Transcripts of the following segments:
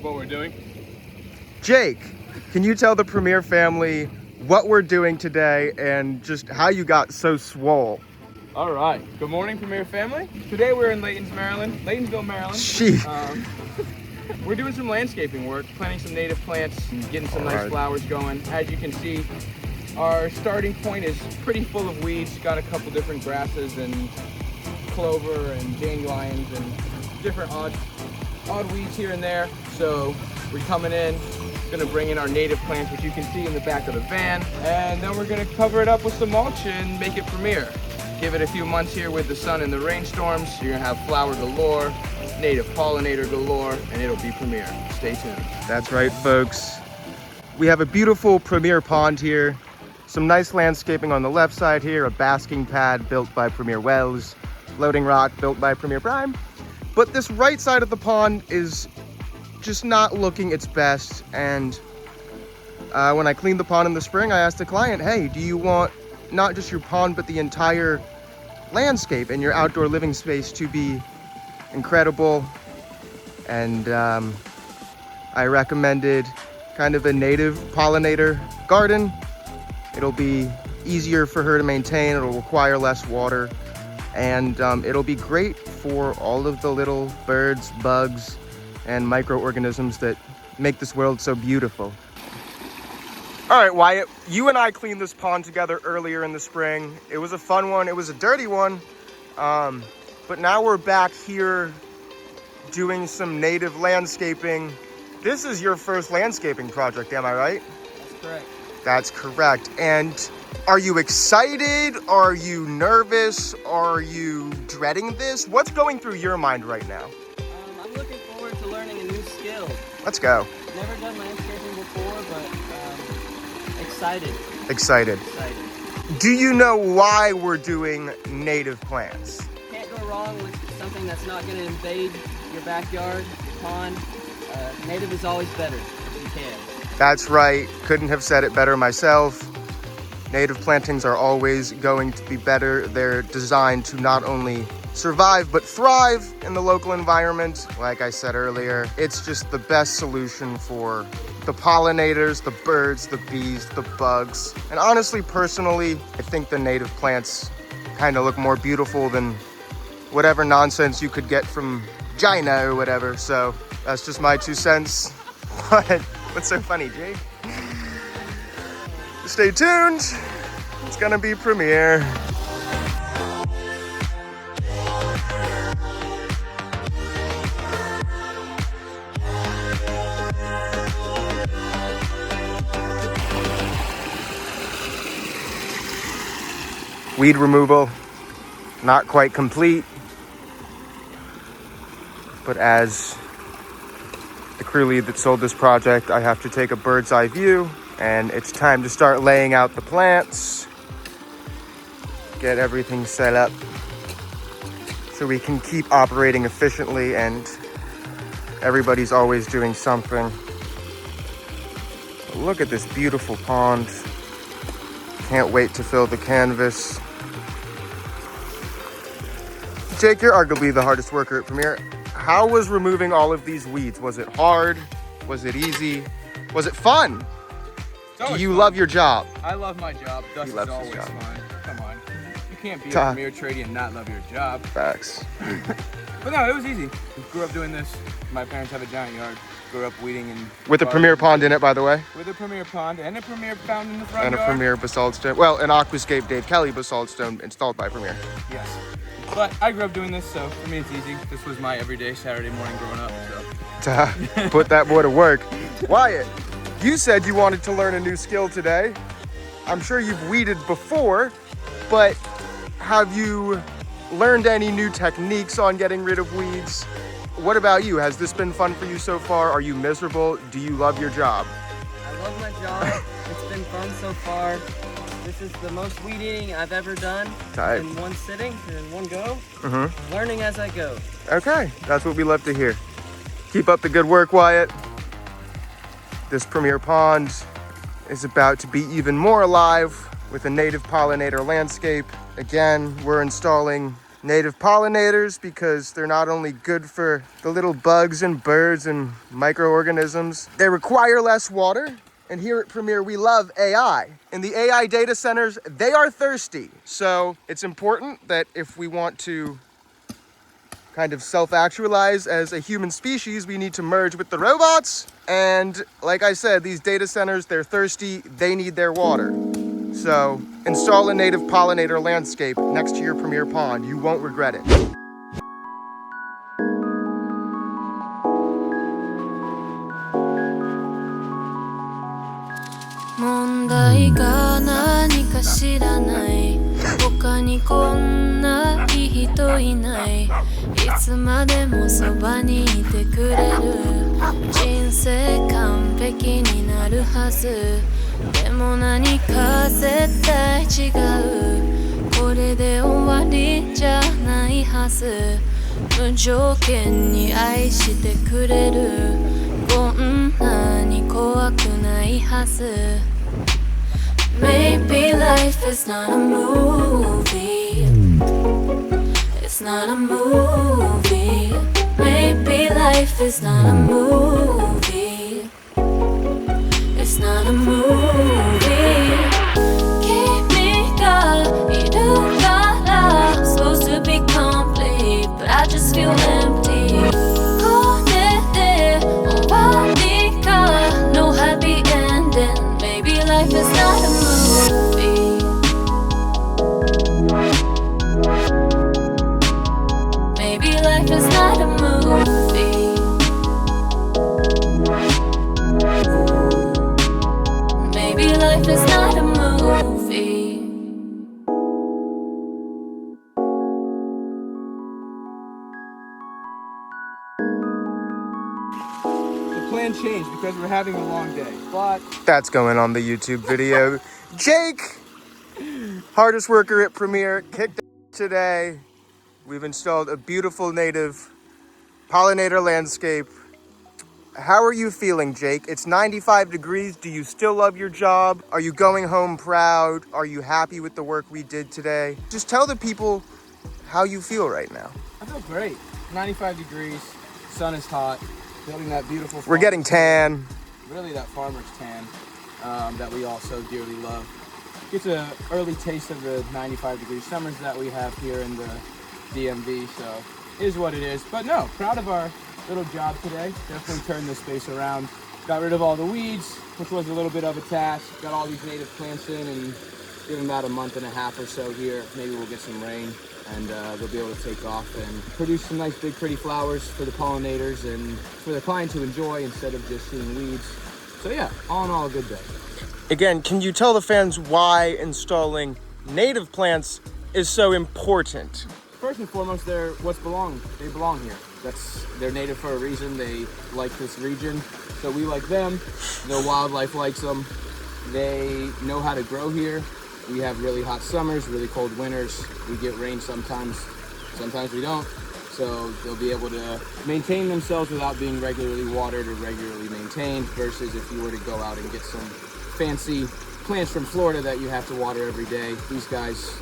what we're doing. Jake, can you tell the Premier family what we're doing today and just how you got so swole? All right. Good morning, Premier family. Today we're in Laytonsville, Maryland. We're doing some landscaping work, planting some native plants, and getting some nice flowers going. As you can see, our starting point is pretty full of weeds. Got a couple different grasses and clover and dandelions and different odd weeds here and there. So we're coming in, gonna bring in our native plants, which you can see in the back of the van, and then we're gonna cover it up with some mulch and make it Premier. Give it a few months here with the sun and the rainstorms. You're gonna have flower galore, native pollinator galore, and it'll be Premier. Stay tuned. That's right, folks. We have a beautiful Premier pond here, some nice landscaping on the left side here, a basking pad built by Premier Wells, floating rock built by Premier Prime. But this right side of the pond is just not looking its best. And when I cleaned the pond in the spring, I asked the client, hey, do you want not just your pond, but the entire landscape and your outdoor living space to be incredible? And I recommended kind of a native pollinator garden. It'll be easier for her to maintain, it'll require less water, and it'll be great for all of the little birds, bugs, and microorganisms that make this world so beautiful. All right, Wyatt, you and I cleaned this pond together earlier in the spring. It was a fun one, it was a dirty one, but now we're back here doing some native landscaping. This is your first landscaping project, am I right? That's correct. That's correct. And are you excited? Are you nervous? Are you dreading this? What's going through your mind right now? I'm looking forward to learning a new skill. Let's go. Never done landscaping before, but excited. Excited. Do you know why we're doing native plants? Can't go wrong with something that's not going to invade your backyard, your pond. Native is always better if you can. That's right. Couldn't have said it better myself. Native plantings are always going to be better. They're designed to not only survive, but thrive in the local environment. Like I said earlier, it's just the best solution for the pollinators, the birds, the bees, the bugs. And honestly, personally, I think the native plants kind of look more beautiful than whatever nonsense you could get from China or whatever. So that's just my 2 cents. What's so funny, Jake? Stay tuned. It's gonna be Premier. Weed removal, not quite complete, but as the crew lead that sold this project, I have to take a bird's eye view, and it's time to start laying out the plants, get everything set up so we can keep operating efficiently, and everybody's always doing something. Look at this beautiful pond. Can't wait to fill the canvas. Jake, you're arguably the hardest worker at Premier. How was removing all of these weeds? Was it hard? Was it easy? Was it fun? Do you love your job? I love my job. Dust is always fun. Come on. You can't be a Premier tradie and not love your job. Facts. But no, it was easy. Grew up doing this. My parents have a giant yard. Grew up weeding and... With a Premier pond in it, by the way. With a Premier pond and a Premier fountain in the front yard. And a Premier basalt stone. Well, an Aquascape Dave Kelly basalt stone installed by Premier. Yes. But I grew up doing this, so for me it's easy. This was my everyday Saturday morning growing up, so. Put that boy to work. Wyatt, you said you wanted to learn a new skill today. I'm sure you've weeded before, but have you learned any new techniques on getting rid of weeds? What about you? Has this been fun for you so far? Are you miserable? Do you love your job? I love my job. It's been fun so far. This is the most weed eating I've ever done in one sitting, in one go. Learning as I go. Okay, that's what we love to hear. Keep up the good work, Wyatt. This Premier pond is about to be even more alive with a native pollinator landscape. Again, we're installing native pollinators because they're not only good for the little bugs and birds and microorganisms, they require less water. And here at Premier, we love AI. In the AI data centers, they are thirsty. So it's important that if we want to kind of self-actualize as a human species, we need to merge with the robots. And like I said, these data centers, they're thirsty, they need their water. So install a native pollinator landscape next to your Premier pond. You won't regret it. Maybe life is not a movie. It's not a movie. Maybe life is not a movie. It's not a movie. Kimi ga iru kara, supposed to be complete, but I just feel empty. Konete owari ka, no happy ending. Maybe life is not a movie. Maybe life is not a movie. Maybe life is not a movie. The plan changed because we're having a long day, but That's going on the YouTube video. Jake, hardest worker at Premier, kicked today. We've installed a beautiful native pollinator landscape. How are you feeling, Jake? It's 95 degrees. Do you still love your job? Are you going home proud? Are you happy with the work we did today? Just tell the people how you feel right now. I feel great. 95 degrees, sun is hot, building that beautiful We're getting tan. Really that farmer's tan that we all so dearly love. Gets an early taste of the 95 degree summers that we have here in the DMV, so it is what it is. But no, proud of our little job today. Definitely turned this space around. Got rid of all the weeds, which was a little bit of a task. Got all these native plants in, and give them about a month and a half or so here. Maybe we'll get some rain and they'll be able to take off and produce some nice big pretty flowers for the pollinators and for the client to enjoy instead of just seeing weeds. So yeah, all in all, a good day. Again, can you tell the fans why installing native plants is so important? First and foremost, they belong here. They're native for a reason. They like this region, so we like them. The wildlife likes them. They know how to grow here. We have really hot summers, really cold winters. We get rain sometimes we don't. So they'll be able to maintain themselves without being regularly watered or regularly maintained, versus if you were to go out and get some fancy plants from Florida that you have to water every day. These guys,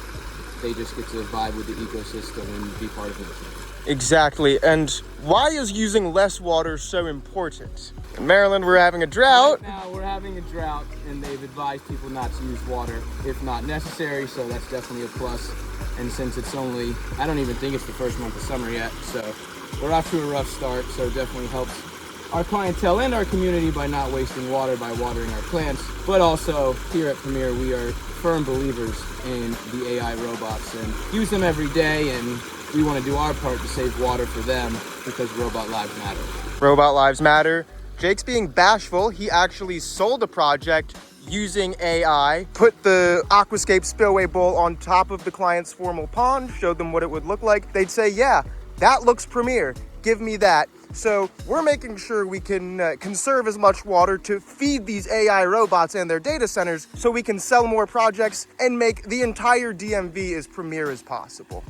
they just get to vibe with the ecosystem and be part of nature. Exactly. And why is using less water so important? In Maryland, we're having a drought. Right now, we're having a drought, and they've advised people not to use water if not necessary, so that's definitely a plus. And since it's only, I don't even think it's the first month of summer yet, so we're off to a rough start, so it definitely helps our clientele and our community by not wasting water by watering our plants. But also, here at Premier, we are firm believers in the AI robots and use them every day, and we want to do our part to save water for them because robot lives matter. Robot lives matter. Jake's being bashful. He actually sold a project using AI, put the aquascape spillway bowl on top of the client's formal pond, showed them what it would look like. They'd say, yeah, that looks Premier. Give me that. So we're making sure we can conserve as much water to feed these AI robots and their data centers so we can sell more projects and make the entire DMV as Premier as possible.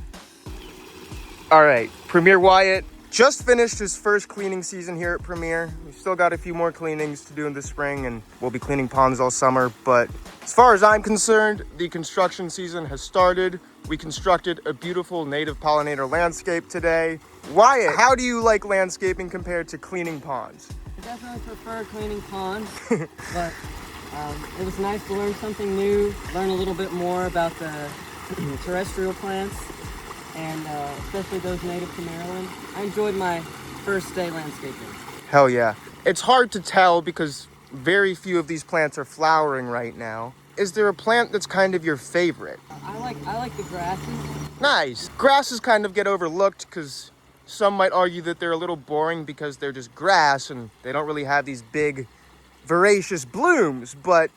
All right, Premier Wyatt, just finished his first cleaning season here at Premier. We've still got a few more cleanings to do in the spring, and we'll be cleaning ponds all summer. But as far as I'm concerned, the construction season has started. We constructed a beautiful native pollinator landscape today. Wyatt, how do you like landscaping compared to cleaning ponds? I definitely prefer cleaning ponds, but it was nice to learn something new, learn a little bit more about the terrestrial plants, and especially those native to Maryland. I enjoyed my first day landscaping. Hell yeah. It's hard to tell because very few of these plants are flowering right now. Is there a plant that's kind of your favorite? I like the grasses. Nice. Grasses kind of get overlooked because some might argue that they're a little boring because they're just grass and they don't really have these big, voracious blooms. But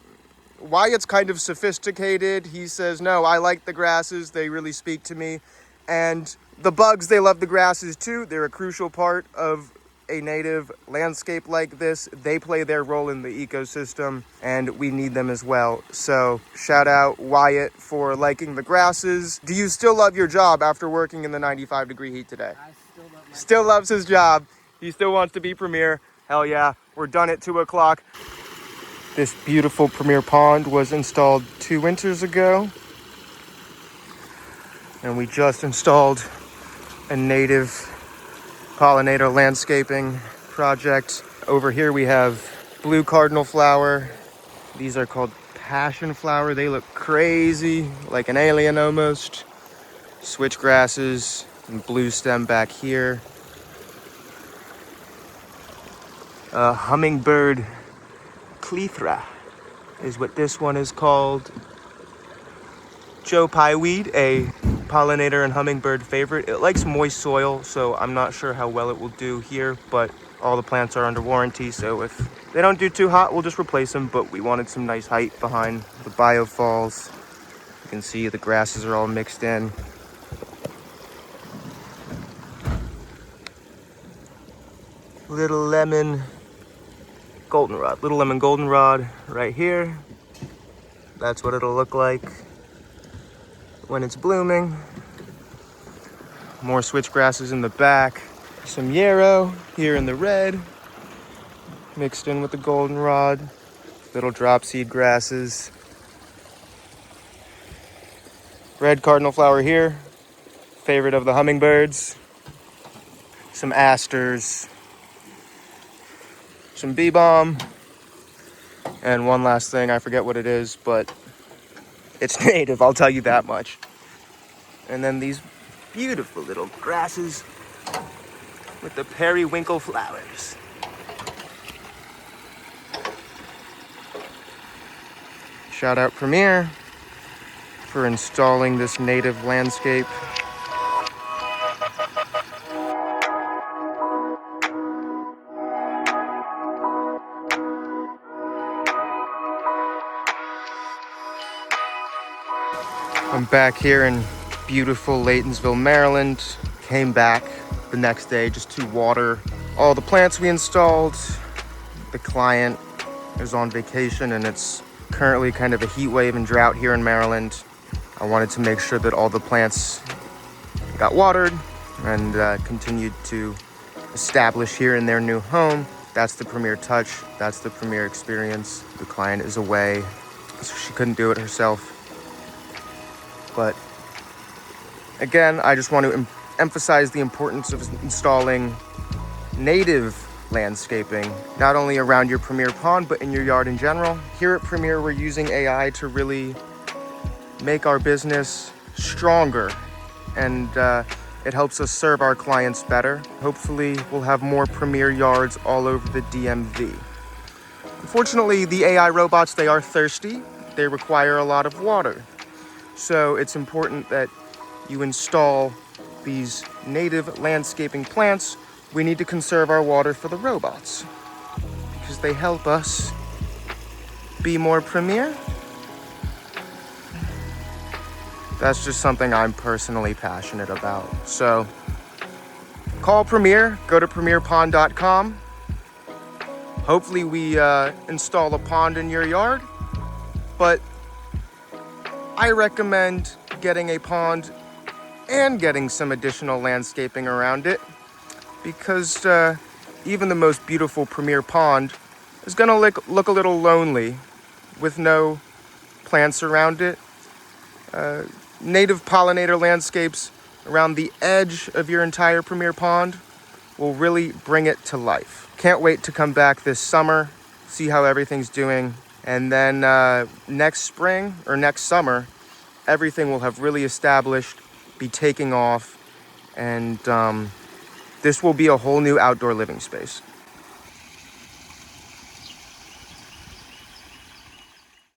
Wyatt's kind of sophisticated. He says, no, I like the grasses. They really speak to me. And the bugs, they love the grasses too. They're a crucial part of a native landscape like this. They play their role in the ecosystem and we need them as well. So shout out Wyatt for liking the grasses. Do you still love your job after working in the 95-degree heat today? I still love my Still loves his job. He still wants to be Premier. Hell yeah. We're done at 2 o'clock. This beautiful Premier pond was installed 2 winters ago. And we just installed a native pollinator landscaping project. Over here we have blue cardinal flower. These are called passion flower. They look crazy, like an alien almost. Switch grasses and blue stem back here. Hummingbird clethra is what this one is called. Joe Pie weed, a pollinator and hummingbird favorite. It likes moist soil, so I'm not sure how well it will do here, but all the plants are under warranty, so if they don't do too hot, we'll just replace them. But we wanted some nice height behind the biofalls. You can see the grasses are all mixed in. Little lemon goldenrod right here. That's what it'll look like when it's blooming. More switch grasses in the back. Some yarrow here in the red, mixed in with the goldenrod. Little drop seed grasses. Red cardinal flower here, favorite of the hummingbirds. Some asters. Some bee balm. And one last thing, I forget what it is, but it's native, I'll tell you that much. And then these beautiful little grasses with the periwinkle flowers. Shout out Premier for installing this native landscape. I'm back here in beautiful Laytonsville, Maryland. Came back the next day just to water all the plants we installed. The client is on vacation and it's currently kind of a heat wave and drought here in Maryland. I wanted to make sure that all the plants got watered and continued to establish here in their new home. That's the Premier touch. That's the Premier experience. The client is away, so she couldn't do it herself. But again, I just want to emphasize the importance of installing native landscaping, not only around your Premier pond, but in your yard in general. Here at Premier, we're using AI to really make our business stronger, and it helps us serve our clients better. Hopefully, we'll have more Premier yards all over the DMV. Unfortunately, the AI robots, they are thirsty. They require a lot of water. So it's important that you install these native landscaping plants. We need to conserve our water for the robots because they help us be more Premier. That's just something I'm personally passionate about. So call Premier, go to premierpond.com. Hopefully we install a pond in your yard, but I recommend getting a pond and getting some additional landscaping around it. because even the most beautiful premier pond is gonna look a little lonely with no plants around it. Native pollinator landscapes around the edge of your entire premier pond will really bring it to life. Can't wait to come back this summer, see how everything's doing, and then next spring or next summer, everything will have really established, be taking off, and this will be a whole new outdoor living space.